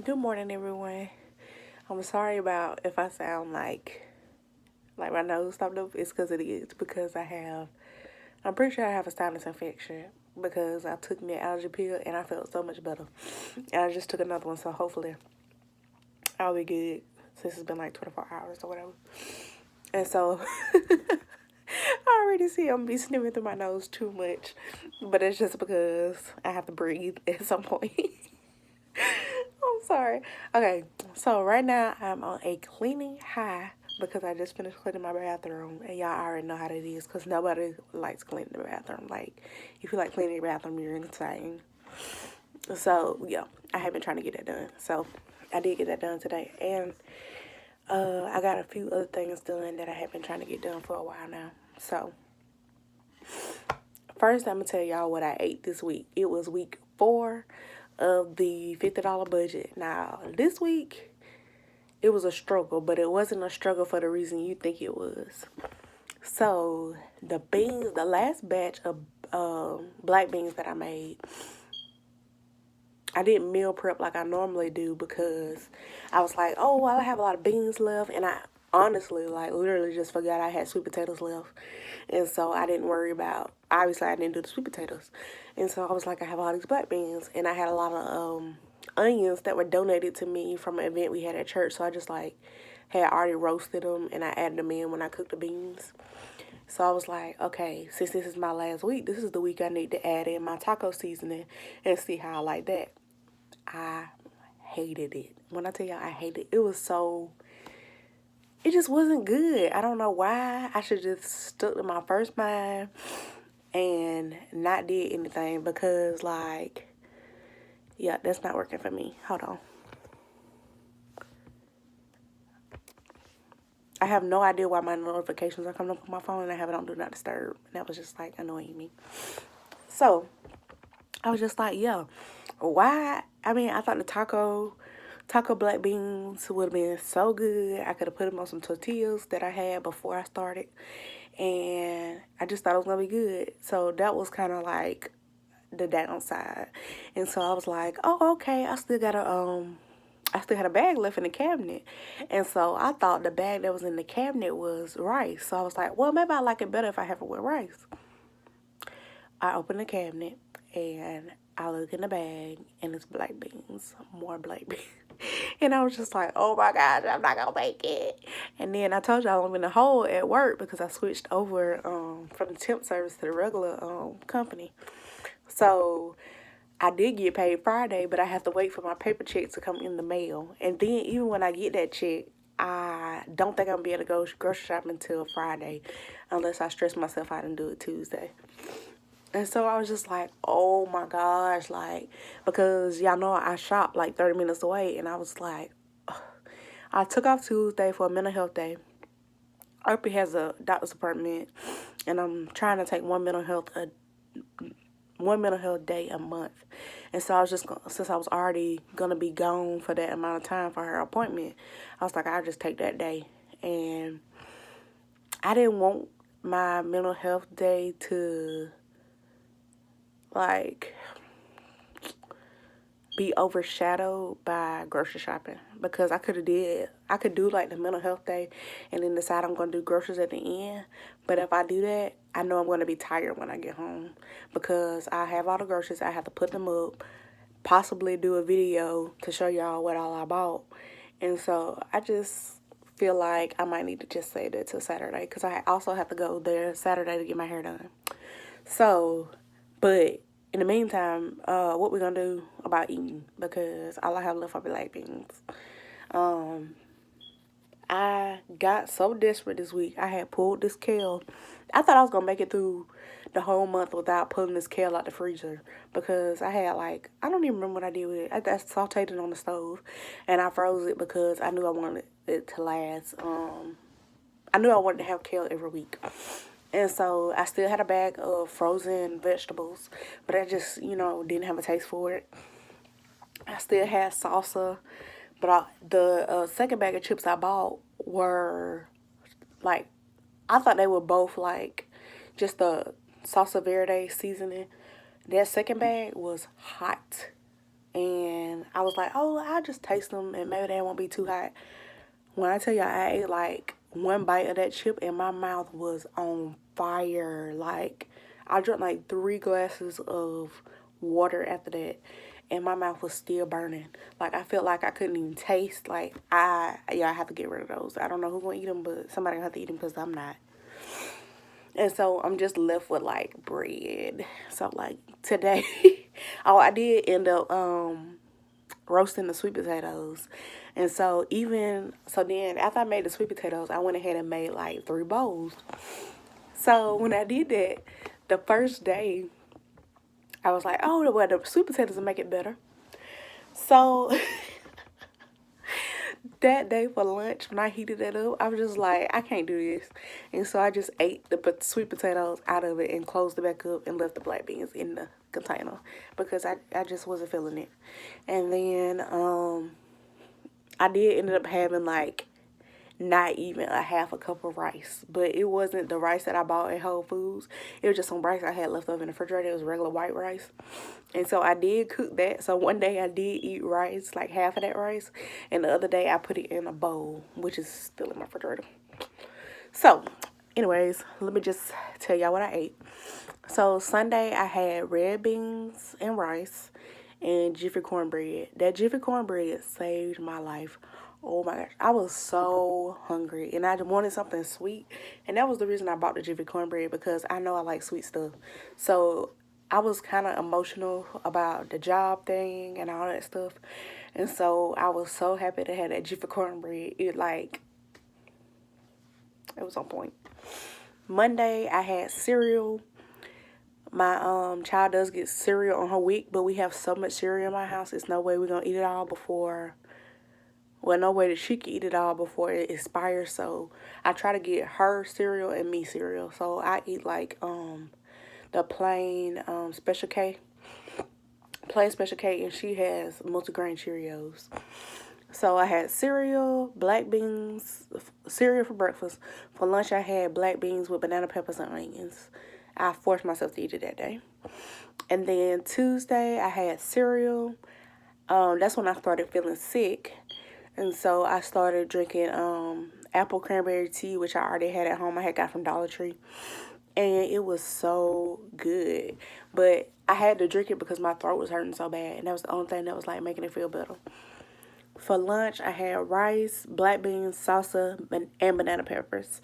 Good morning, everyone. I'm sorry about if I sound like my nose stopped up. It's because it is because I'm pretty sure I have a sinus infection because I took me an allergy pill and I felt so much better. And I just took another one, so hopefully I'll be good since it's been like 24 hours or whatever. And so I already see I'm be sniffing through my nose too much, but it's just because I have to breathe at some point. I'm sorry. Okay, so right now I'm on a cleaning high because I just finished cleaning my bathroom, and y'all already know how that is because nobody likes cleaning the bathroom. Like, if you like cleaning your bathroom, you're insane. So, yeah, I have been trying to get that done. So, I did get that done today, and I got a few other things done that I have been trying to get done for a while now. So, first, I'm gonna tell y'all what I ate this week. It was week 4 of the $50 budget. Now, this week, it was a struggle, but it wasn't a struggle for the reason you think it was. So, the last batch of black beans that I made, I didn't meal prep like I normally do because I was like, oh, well, I have a lot of beans left, and I honestly, like, literally just forgot I had sweet potatoes left. And so I didn't worry about, obviously, I didn't do the sweet potatoes. And so I was like, I have all these black beans, and I had a lot of onions that were donated to me from an event we had at church. So I just, like, had already roasted them, and I added them in when I cooked the beans. So I was like, okay, since this is my last week, this is the week I need to add in my taco seasoning and see how I like that. I hated it. When I tell y'all I hated it, it just wasn't good. I don't know why. I should just stuck to my first mind and not did anything because, like, yeah, that's not working for me. Hold on. I have no idea why my notifications are coming up on my phone and I have it on Do Not Disturb. And that was just, like, annoying me. So, I was just like, yeah, why? I mean, I thought the taco black beans would have been so good. I could have put them on some tortillas that I had before I started. And I just thought it was going to be good. So that was kind of like the downside. And so I was like, oh, okay, I still had a bag left in the cabinet. And so I thought the bag that was in the cabinet was rice. So I was like, well, maybe I like it better if I have it with rice. I opened the cabinet and I look in the bag and it's black beans, more black beans. And I was just like, oh my gosh, I'm not gonna make it. And then I told y'all I'm in a hole at work because I switched over from the temp service to the regular company. So I did get paid Friday, but I have to wait for my paper check to come in the mail. And then even when I get that check, I don't think I'm gonna be able to go grocery shopping until Friday unless I stress myself out and do it Tuesday. And so I was just like, oh my gosh, like, because y'all know I shop like 30 minutes away. And I was like, ugh. I took off Tuesday for a mental health day. Opie has a doctor's appointment, and I'm trying to take one mental health day a month. And so I was just, since I was already going to be gone for that amount of time for her appointment, I was like, I'll just take that day. And I didn't want my mental health day to, like, be overshadowed by grocery shopping because I could do like the mental health day and then decide I'm going to do groceries at the end. But if I do that, I know I'm going to be tired when I get home because I have all the groceries. I have to put them up, possibly do a video to show y'all what all I bought. And so I just feel like I might need to just save that till Saturday because I also have to go there Saturday to get my hair done. So, but in the meantime, what we gonna do about eating? Because all I have left are black beans. I got so desperate this week. I had pulled this kale. I thought I was gonna make it through the whole month without pulling this kale out the freezer because I had like I don't even remember what I did with it. I sauteed it on the stove, and I froze it because I knew I wanted it to last. I knew I wanted to have kale every week. And so I still had a bag of frozen vegetables, but I just, didn't have a taste for it. I still had salsa, but the second bag of chips I bought were like, I thought they were both like just the salsa verde seasoning. That second bag was hot. and I was like, oh, I'll just taste them and maybe they won't be too hot. When I tell y'all, I ate like one bite of that chip and my mouth was on fire. Like, I drank like 3 glasses of water after that, and my mouth was still burning. Like, I felt like I couldn't even taste. Like, I have to get rid of those. I don't know who's gonna eat them, but somebody gonna have to eat them because I'm not. And so I'm just left with like bread. So like today, oh, I did end up roasting the sweet potatoes. And so then after I made the sweet potatoes, I went ahead and made like 3 bowls. So when I did that, the first day, I was like, oh, well, the sweet potatoes will make it better. So that day for lunch, when I heated it up, I was just like, I can't do this. And so I just ate the sweet potatoes out of it and closed it back up and left the black beans in the container because I just wasn't feeling it. And then I did end up having like not even a half a cup of rice, but it wasn't the rice that I bought at Whole Foods. It was just some rice I had left over in the refrigerator. It was regular white rice. And so I did cook that. So one day I did eat rice, like half of that rice. And the other day I put it in a bowl, which is still in my refrigerator. So, anyways, let me just tell y'all what I ate. So Sunday I had red beans and rice and Jiffy cornbread. That Jiffy cornbread saved my life. Oh my gosh, I was so hungry and I wanted something sweet. And that was the reason I bought the Jiffy cornbread because I know I like sweet stuff. So I was kind of emotional about the job thing and all that stuff. And so I was so happy to have that Jiffy cornbread. It was on point. Monday I had cereal. My child does get cereal on her week, but we have so much cereal in my house. It's no way we're gonna eat it all before. Well, no way that she can eat it all before it expires. So I try to get her cereal and me cereal. So I eat like the plain Special K, and she has multigrain Cheerios. So I had cereal, black beans, cereal for breakfast. For lunch, I had black beans with banana peppers and onions. I forced myself to eat it that day. And then Tuesday, I had cereal. That's when I started feeling sick. And so I started drinking apple cranberry tea, which I already had at home. I had got from Dollar Tree. And it was so good. But I had to drink it because my throat was hurting so bad. And that was the only thing that was like making it feel better. For lunch, I had rice, black beans, salsa, and banana peppers.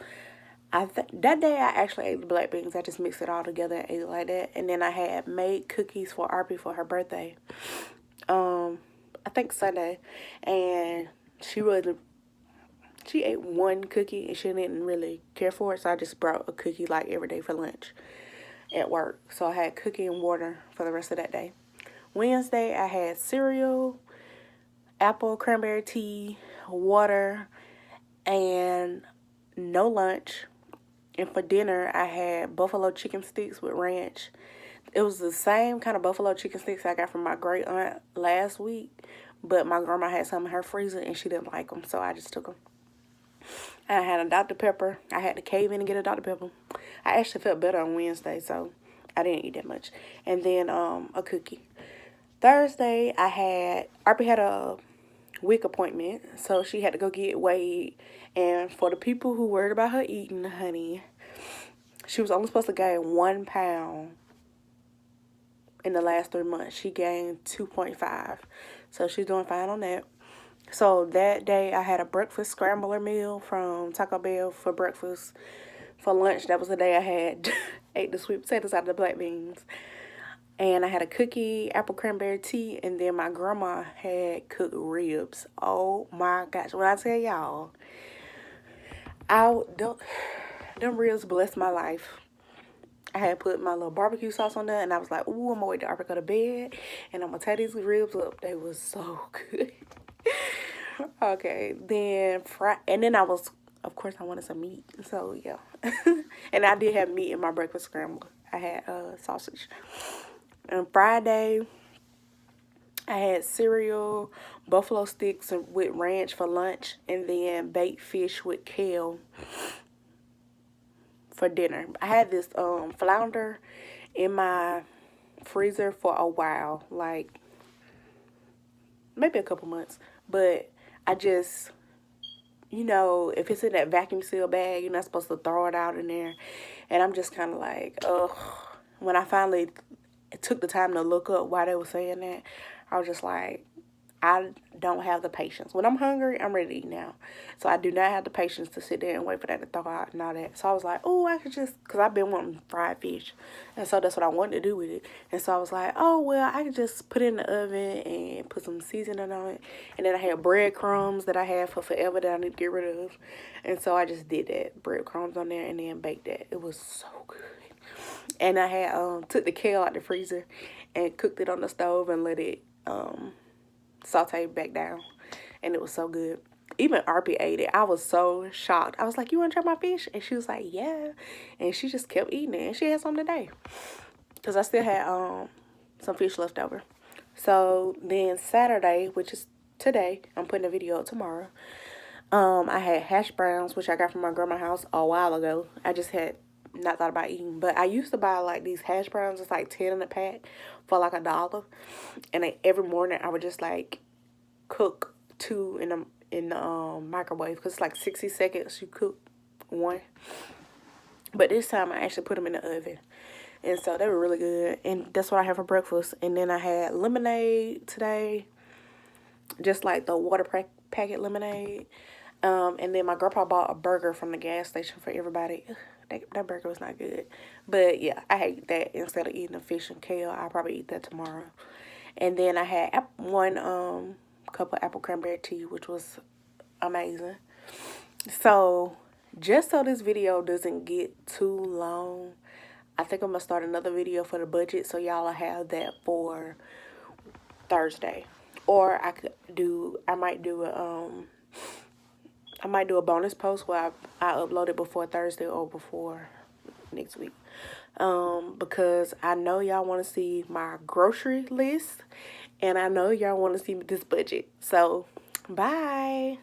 That day, I actually ate the black beans. I just mixed it all together and ate it like that. And then I had made cookies for Arby for her birthday. I think Sunday. And she ate one cookie and she didn't really care for it. So I just brought a cookie like every day for lunch at work. So I had cookie and water for the rest of that day. Wednesday, I had cereal, apple cranberry tea, water, and no lunch. And for dinner, I had buffalo chicken sticks with ranch. It was the same kind of buffalo chicken sticks I got from my great aunt last week, but my grandma had some in her freezer and she didn't like them, so I just took them. I had a Dr. Pepper. I had to cave in and get a Dr. Pepper. I actually felt better on Wednesday, so I didn't eat that much. And then a cookie. Thursday, Arby had a week appointment, so she had to go get weighed. And for the people who worried about her eating, honey, she was only supposed to gain 1 pound in the last 3 months. She gained 2.5, so she's doing fine on that. So that day, I had a breakfast scrambler meal from Taco Bell for breakfast. For lunch, that was the day I had ate the sweet potatoes out of the black beans. And I had a cookie, apple cranberry tea, and then my grandma had cooked ribs. Oh my gosh. When I tell y'all, them ribs blessed my life. I had put my little barbecue sauce on there, and I was like, ooh, I'm gonna wait till Arby go to bed, and I'm gonna tie these ribs up. They was so good. Okay, and then of course, I wanted some meat, so yeah. And I did have meat in my breakfast scramble. I had sausage. And Friday, I had cereal, buffalo sticks with ranch for lunch, and then baked fish with kale for dinner. I had this flounder in my freezer for a while, like maybe a couple months. But I just, if it's in that vacuum seal bag, you're not supposed to throw it out in there. And I'm just kind of like, ugh. When I finally took the time to look up why they were saying that, I was just like, I don't have the patience. When I'm hungry, I'm ready to eat now. So I do not have the patience to sit there and wait for that to thaw out and all that. So I was like, oh, I could just, because I've been wanting fried fish. And so that's what I wanted to do with it. And so I was like, oh, well, I could just put it in the oven and put some seasoning on it. And then I had breadcrumbs that I had for forever that I need to get rid of. And so I just did that, breadcrumbs on there, and then baked that. It was so good. And I had took the kale out the freezer and cooked it on the stove and let it saute back down, and it was so good. Even RP ate it. I was so shocked. I was like, you want to try my fish? And she was like, yeah. And she just kept eating it, and she had some today because I still had some fish left over. So then Saturday, which is today, I'm putting a video up tomorrow. I had hash browns, which I got from my grandma's house a while ago. I just had not thought about eating, but I used to buy like these hash browns. It's like 10 in a pack for like $1, and every morning I would just like cook 2 in the microwave because it's like 60 seconds you cook one. But this time I actually put them in the oven, and so they were really good. And that's what I had for breakfast. And then I had lemonade today, just like the water packet lemonade. And then my grandpa bought a burger from the gas station for everybody. That burger was not good. But yeah, I hate that. Instead of eating the fish and kale, I'll probably eat that tomorrow. And then I had one cup of apple cranberry tea, which was amazing. So just so this video doesn't get too long, I think I'm going to start another video for the budget, so y'all will have that for Thursday. Or I might do a bonus post where I upload it before Thursday or before next week. Because I know y'all want to see my grocery list, and I know y'all want to see this budget. So, bye.